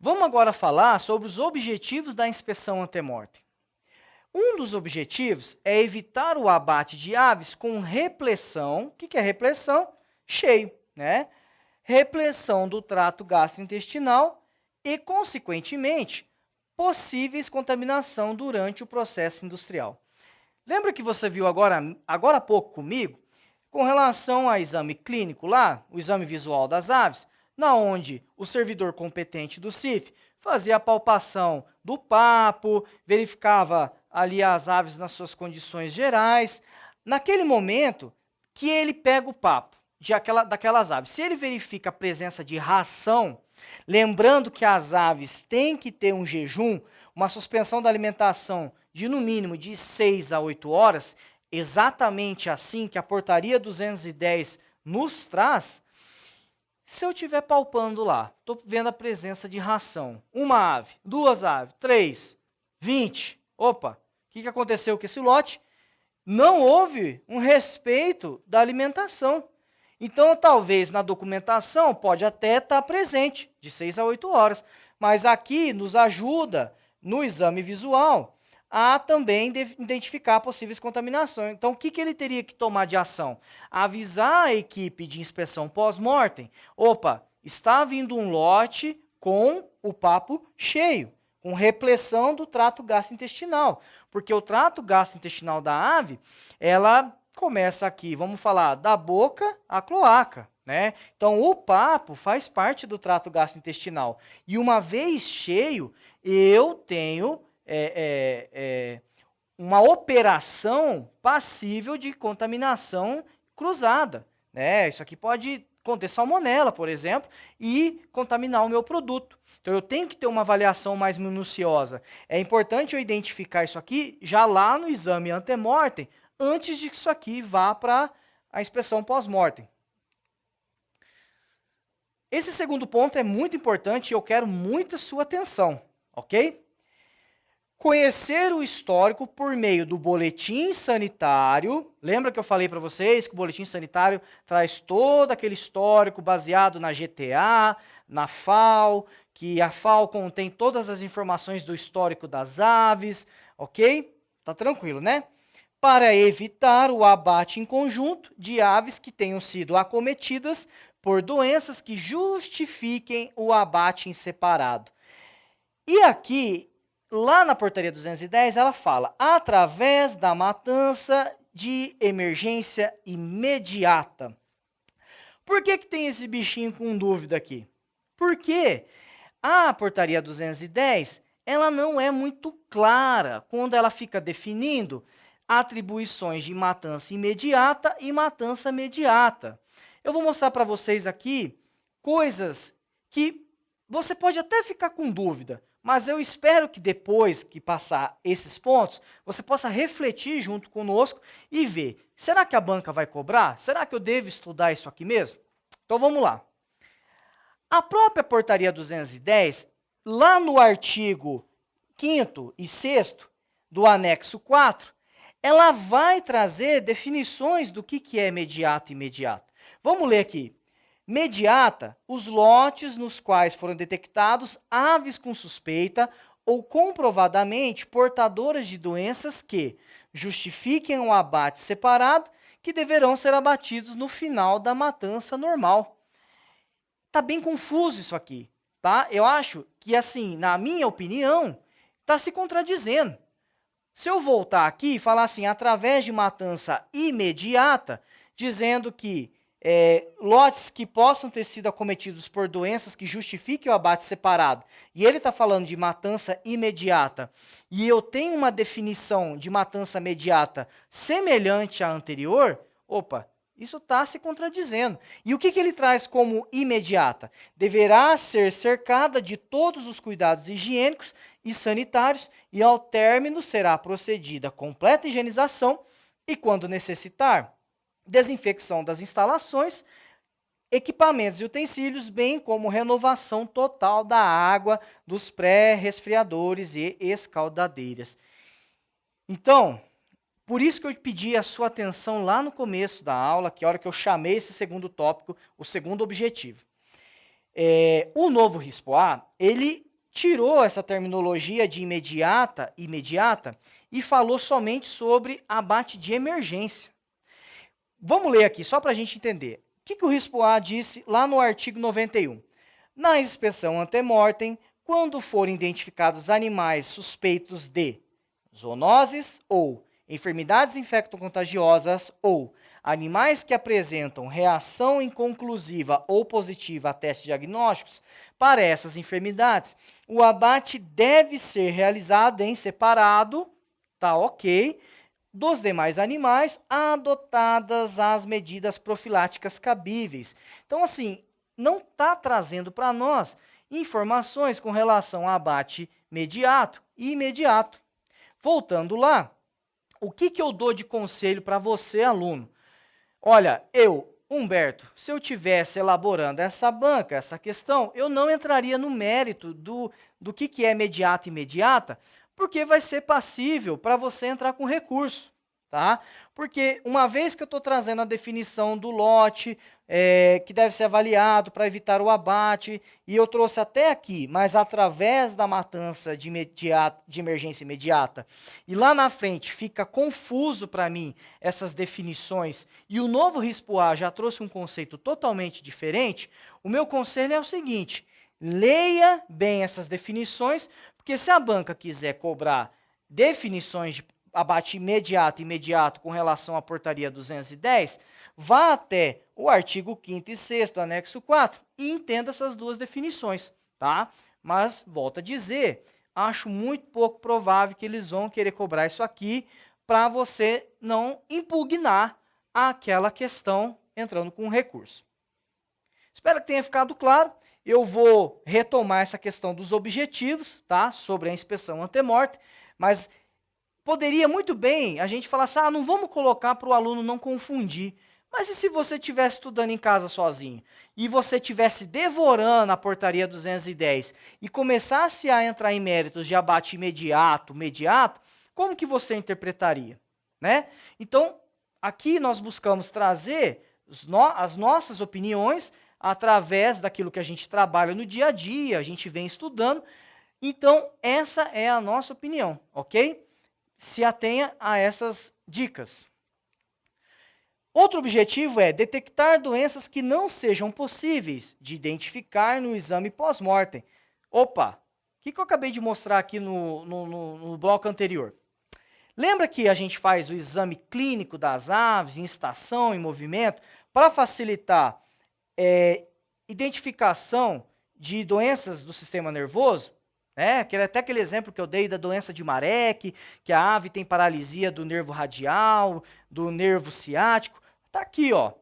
Vamos agora falar sobre os objetivos da inspeção ante-mortem. Um dos objetivos é evitar o abate de aves com repressão. O que é repressão? Cheio, né? Repressão do trato gastrointestinal e, consequentemente, possíveis contaminação durante o processo industrial. Lembra que você viu agora há pouco comigo, com relação ao exame clínico lá, o exame visual das aves, na onde o servidor competente do CIF fazia a palpação do papo, verificava ali as aves nas suas condições gerais. Naquele momento que ele pega o papo daquelas aves, se ele verifica a presença de ração, lembrando que as aves têm que ter um jejum, uma suspensão da alimentação de no mínimo de 6 a 8 horas, exatamente assim que a portaria 210 nos traz. Se eu estiver palpando lá, estou vendo a presença de ração, uma ave, duas aves, 3, 20, opa, o que aconteceu com esse lote? Não houve um respeito da alimentação. Então, talvez na documentação pode até estar presente, de 6 a 8 horas, mas aqui nos ajuda, no exame visual, a também identificar possíveis contaminações. Então, o que ele teria que tomar de ação? Avisar a equipe de inspeção pós-mortem, opa, está vindo um lote com o papo cheio, com repressão do trato gastrointestinal, porque o trato gastrointestinal da ave, ela começa aqui, vamos falar, da boca à cloaca, né? Então, o papo faz parte do trato gastrointestinal. E uma vez cheio, eu tenho uma operação passível de contaminação cruzada, né? Isso aqui pode conter salmonela, por exemplo, e contaminar o meu produto. Então, eu tenho que ter uma avaliação mais minuciosa. É importante eu identificar isso aqui já lá no exame ante-mortem, antes de que isso aqui vá para a inspeção pós-mortem. Esse segundo ponto é muito importante e eu quero muita sua atenção, ok? Conhecer o histórico por meio do boletim sanitário. Lembra que eu falei para vocês que o boletim sanitário traz todo aquele histórico baseado na GTA, na FAO, que a FAO contém todas as informações do histórico das aves, ok? Tá tranquilo, né? Para evitar o abate em conjunto de aves que tenham sido acometidas por doenças que justifiquem o abate em separado. E aqui, lá na portaria 210, ela fala, através da matança de emergência imediata. Por que tem esse bichinho com dúvida aqui? Porque a portaria 210, ela não é muito clara quando ela fica definindo atribuições de matança imediata e matança mediata. Eu vou mostrar para vocês aqui coisas que você pode até ficar com dúvida, mas eu espero que depois que passar esses pontos, você possa refletir junto conosco e ver, será que a banca vai cobrar? Será que eu devo estudar isso aqui mesmo? Então vamos lá. A própria portaria 210, lá no artigo 5º e 6º do anexo 4, ela vai trazer definições do que é mediata e imediata. Vamos ler aqui. Mediata, os lotes nos quais foram detectados aves com suspeita ou comprovadamente portadoras de doenças que justifiquem um abate separado, que deverão ser abatidos no final da matança normal. Está bem confuso isso aqui, tá? Eu acho que, assim, na minha opinião, está se contradizendo. Se eu voltar aqui e falar assim, através de matança imediata, dizendo que lotes que possam ter sido acometidos por doenças que justifiquem o abate separado, e ele está falando de matança imediata, e eu tenho uma definição de matança imediata semelhante à anterior, opa, isso está se contradizendo. E o que ele traz como imediata? Deverá ser cercada de todos os cuidados higiênicos e sanitários, e ao término será procedida completa higienização e, quando necessitar, desinfecção das instalações, equipamentos e utensílios, bem como renovação total da água dos pré-resfriadores e escaldadeiras. Então, por isso que eu pedi a sua atenção lá no começo da aula, que é a hora que eu chamei esse segundo tópico, o segundo objetivo. O novo RISPO-A, ele tirou essa terminologia de imediata e falou somente sobre abate de emergência. Vamos ler aqui, só para a gente entender. O que o RISPO-A disse lá no artigo 91? Na inspeção ante-mortem, quando forem identificados animais suspeitos de zoonoses ou enfermidades infectocontagiosas ou animais que apresentam reação inconclusiva ou positiva a testes diagnósticos para essas enfermidades, o abate deve ser realizado em separado, tá ok, dos demais animais, adotadas as medidas profiláticas cabíveis. Então, assim, não está trazendo para nós informações com relação a abate imediato e imediato. Voltando lá, o que eu dou de conselho para você, aluno? Olha, Humberto, se eu tivesse elaborando essa banca, essa questão, eu não entraria no mérito do que é imediata e imediata, porque vai ser passível para você entrar com recurso, tá? Porque uma vez que eu estou trazendo a definição do lote, que deve ser avaliado para evitar o abate, e eu trouxe até aqui, mas através da matança de emergência imediata, e lá na frente fica confuso para mim essas definições, e o novo RISPO-A já trouxe um conceito totalmente diferente, o meu conselho é o seguinte: leia bem essas definições, porque se a banca quiser cobrar definições de abate imediato e imediato com relação à portaria 210, vá até o artigo 5º e 6º, anexo 4, e entenda essas duas definições, tá? Mas, volto a dizer, acho muito pouco provável que eles vão querer cobrar isso aqui para você não impugnar aquela questão entrando com recurso. Espero que tenha ficado claro. Eu vou retomar essa questão dos objetivos, tá? Sobre a inspeção ante-mortem, mas poderia muito bem a gente falar assim, não vamos colocar para o aluno não confundir. Mas e se você estivesse estudando em casa sozinho e você estivesse devorando a portaria 210 e começasse a entrar em méritos de abate imediato, como que você interpretaria? Né? Então, aqui nós buscamos trazer as nossas opiniões através daquilo que a gente trabalha no dia a dia, a gente vem estudando. Então, essa é a nossa opinião, ok? Se atenha a essas dicas. Outro objetivo é detectar doenças que não sejam possíveis de identificar no exame pós-mortem. Opa, o que eu acabei de mostrar aqui no bloco anterior? Lembra que a gente faz o exame clínico das aves, em estação, em movimento, para facilitar identificação de doenças do sistema nervoso? Até aquele exemplo que eu dei da doença de Marek, que a ave tem paralisia do nervo radial, do nervo ciático. Está aqui, ó.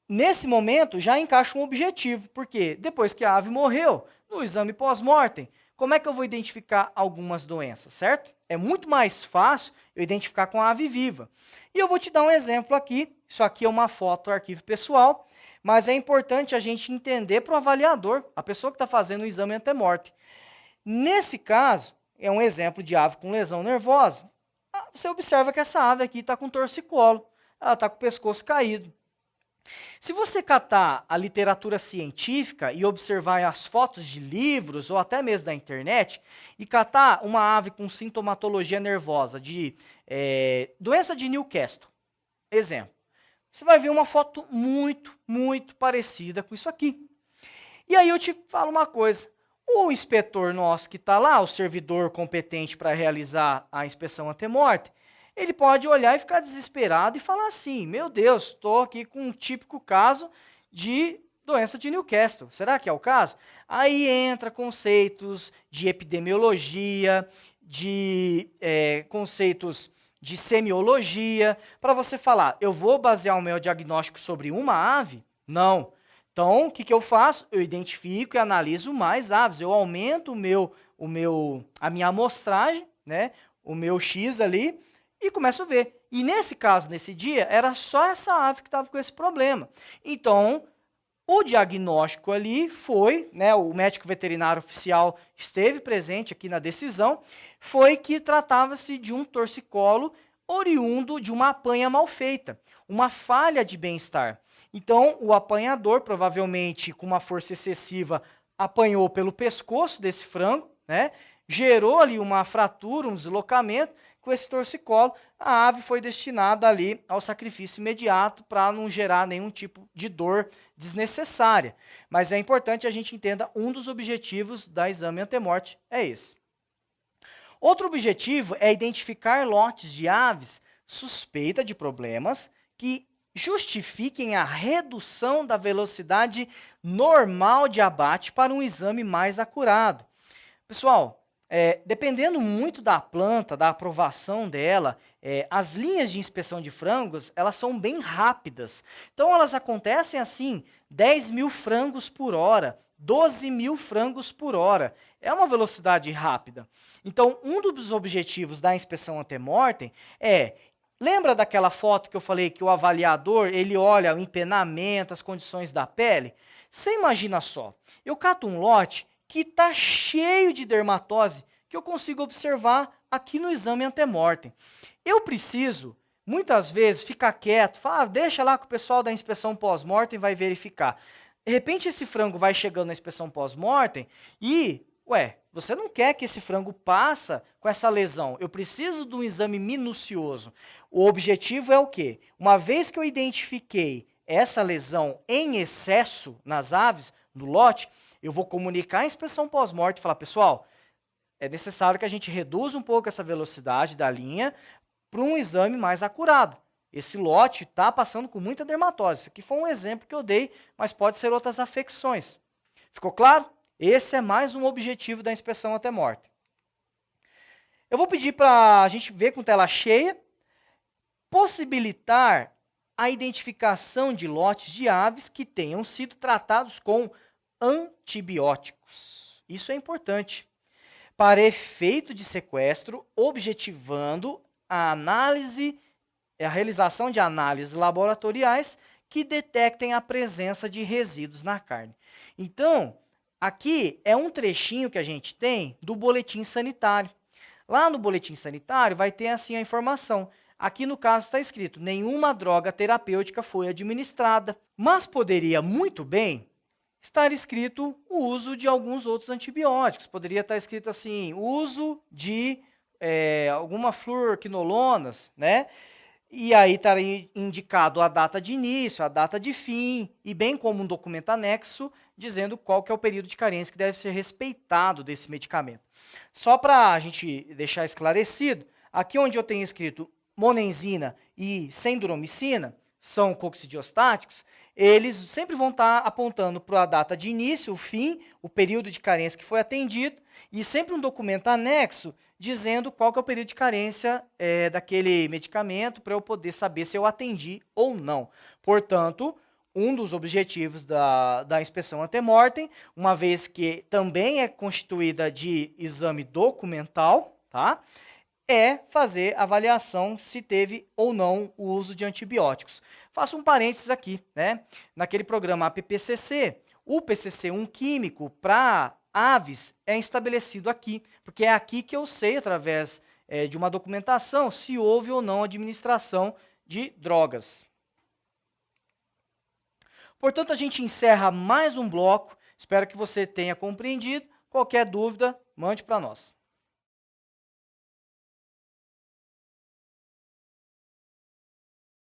Nesse momento, já encaixa um objetivo, porque depois que a ave morreu, no exame pós-mortem, como é que eu vou identificar algumas doenças, certo? É muito mais fácil eu identificar com a ave viva. E eu vou te dar um exemplo aqui. Isso aqui é uma foto do arquivo pessoal, mas é importante a gente entender para o avaliador, a pessoa que está fazendo o exame ante-mortem. Nesse caso, é um exemplo de ave com lesão nervosa. Você observa que essa ave aqui está com torcicolo, ela está com o pescoço caído. Se você catar a literatura científica e observar as fotos de livros ou até mesmo da internet, e catar uma ave com sintomatologia nervosa de doença de Newcastle, exemplo, você vai ver uma foto muito, muito parecida com isso aqui. E aí eu te falo uma coisa. O inspetor nosso que está lá, o servidor competente para realizar a inspeção ante-mortem, ele pode olhar e ficar desesperado e falar assim, meu Deus, estou aqui com um típico caso de doença de Newcastle. Será que é o caso? Aí entra conceitos de epidemiologia, de conceitos de semiologia, para você falar, eu vou basear o meu diagnóstico sobre uma ave? Não. Então, o que eu faço? Eu identifico e analiso mais aves. Eu aumento a minha amostragem, né? O meu X ali, e começo a ver. E nesse caso, nesse dia, era só essa ave que estava com esse problema. Então, o diagnóstico ali foi, né, o médico veterinário oficial esteve presente aqui na decisão, foi que tratava-se de um torcicolo oriundo de uma apanha mal feita, uma falha de bem-estar. Então, o apanhador, provavelmente com uma força excessiva, apanhou pelo pescoço desse frango, né? Gerou ali uma fratura, um deslocamento. Com esse torcicolo, a ave foi destinada ali ao sacrifício imediato para não gerar nenhum tipo de dor desnecessária. Mas é importante a gente entenda um dos objetivos da exame antemorte é esse. Outro objetivo é identificar lotes de aves suspeita de problemas que justifiquem a redução da velocidade normal de abate para um exame mais acurado. Pessoal, dependendo muito da planta, da aprovação dela, as linhas de inspeção de frangos, elas são bem rápidas. Então, elas acontecem assim, 10.000 frangos por hora, 12.000 frangos por hora. É uma velocidade rápida. Então, um dos objetivos da inspeção antemortem lembra daquela foto que eu falei que o avaliador, ele olha o empenamento, as condições da pele? Você imagina só, eu cato um lote que está cheio de dermatose, que eu consigo observar aqui no exame antemortem. Eu preciso, muitas vezes, ficar quieto, falar, deixa lá que o pessoal da inspeção pós-mortem vai verificar. De repente, esse frango vai chegando na inspeção pós-mortem e, você não quer que esse frango passe com essa lesão. Eu preciso de um exame minucioso. O objetivo é o quê? Uma vez que eu identifiquei essa lesão em excesso nas aves, no lote, eu vou comunicar a inspeção pós-morte e falar, pessoal, é necessário que a gente reduza um pouco essa velocidade da linha para um exame mais acurado. Esse lote está passando com muita dermatose. Isso aqui foi um exemplo que eu dei, mas pode ser outras afecções. Ficou claro? Esse é mais um objetivo da inspeção antemortem. Eu vou pedir para a gente ver com tela cheia, possibilitar a identificação de lotes de aves que tenham sido tratados com antibióticos. Isso é importante. Para efeito de sequestro, objetivando a realização de análises laboratoriais que detectem a presença de resíduos na carne. Então, aqui é um trechinho que a gente tem do boletim sanitário. Lá no boletim sanitário vai ter assim a informação. Aqui no caso está escrito, nenhuma droga terapêutica foi administrada, mas poderia muito bem estar escrito o uso de alguns outros antibióticos. Poderia estar escrito assim, uso de alguma fluoroquinolonas, né? E aí estaria indicado a data de início, a data de fim, e bem como um documento anexo dizendo qual que é o período de carência que deve ser respeitado desse medicamento. Só para a gente deixar esclarecido, aqui onde eu tenho escrito monenzina e sendromicina, são coccidiostáticos, eles sempre vão estar apontando para a data de início, o fim, o período de carência que foi atendido, e sempre um documento anexo dizendo qual que é o período de carência daquele medicamento para eu poder saber se eu atendi ou não. Portanto, um dos objetivos da inspeção antemortem, uma vez que também é constituída de exame documental, tá? É fazer avaliação se teve ou não o uso de antibióticos. Faço um parênteses aqui, né? Naquele programa APPCC, o PCC1 químico para aves é estabelecido aqui, porque é aqui que eu sei, através de uma documentação, se houve ou não administração de drogas. Portanto, a gente encerra mais um bloco. Espero que você tenha compreendido. Qualquer dúvida, mande para nós.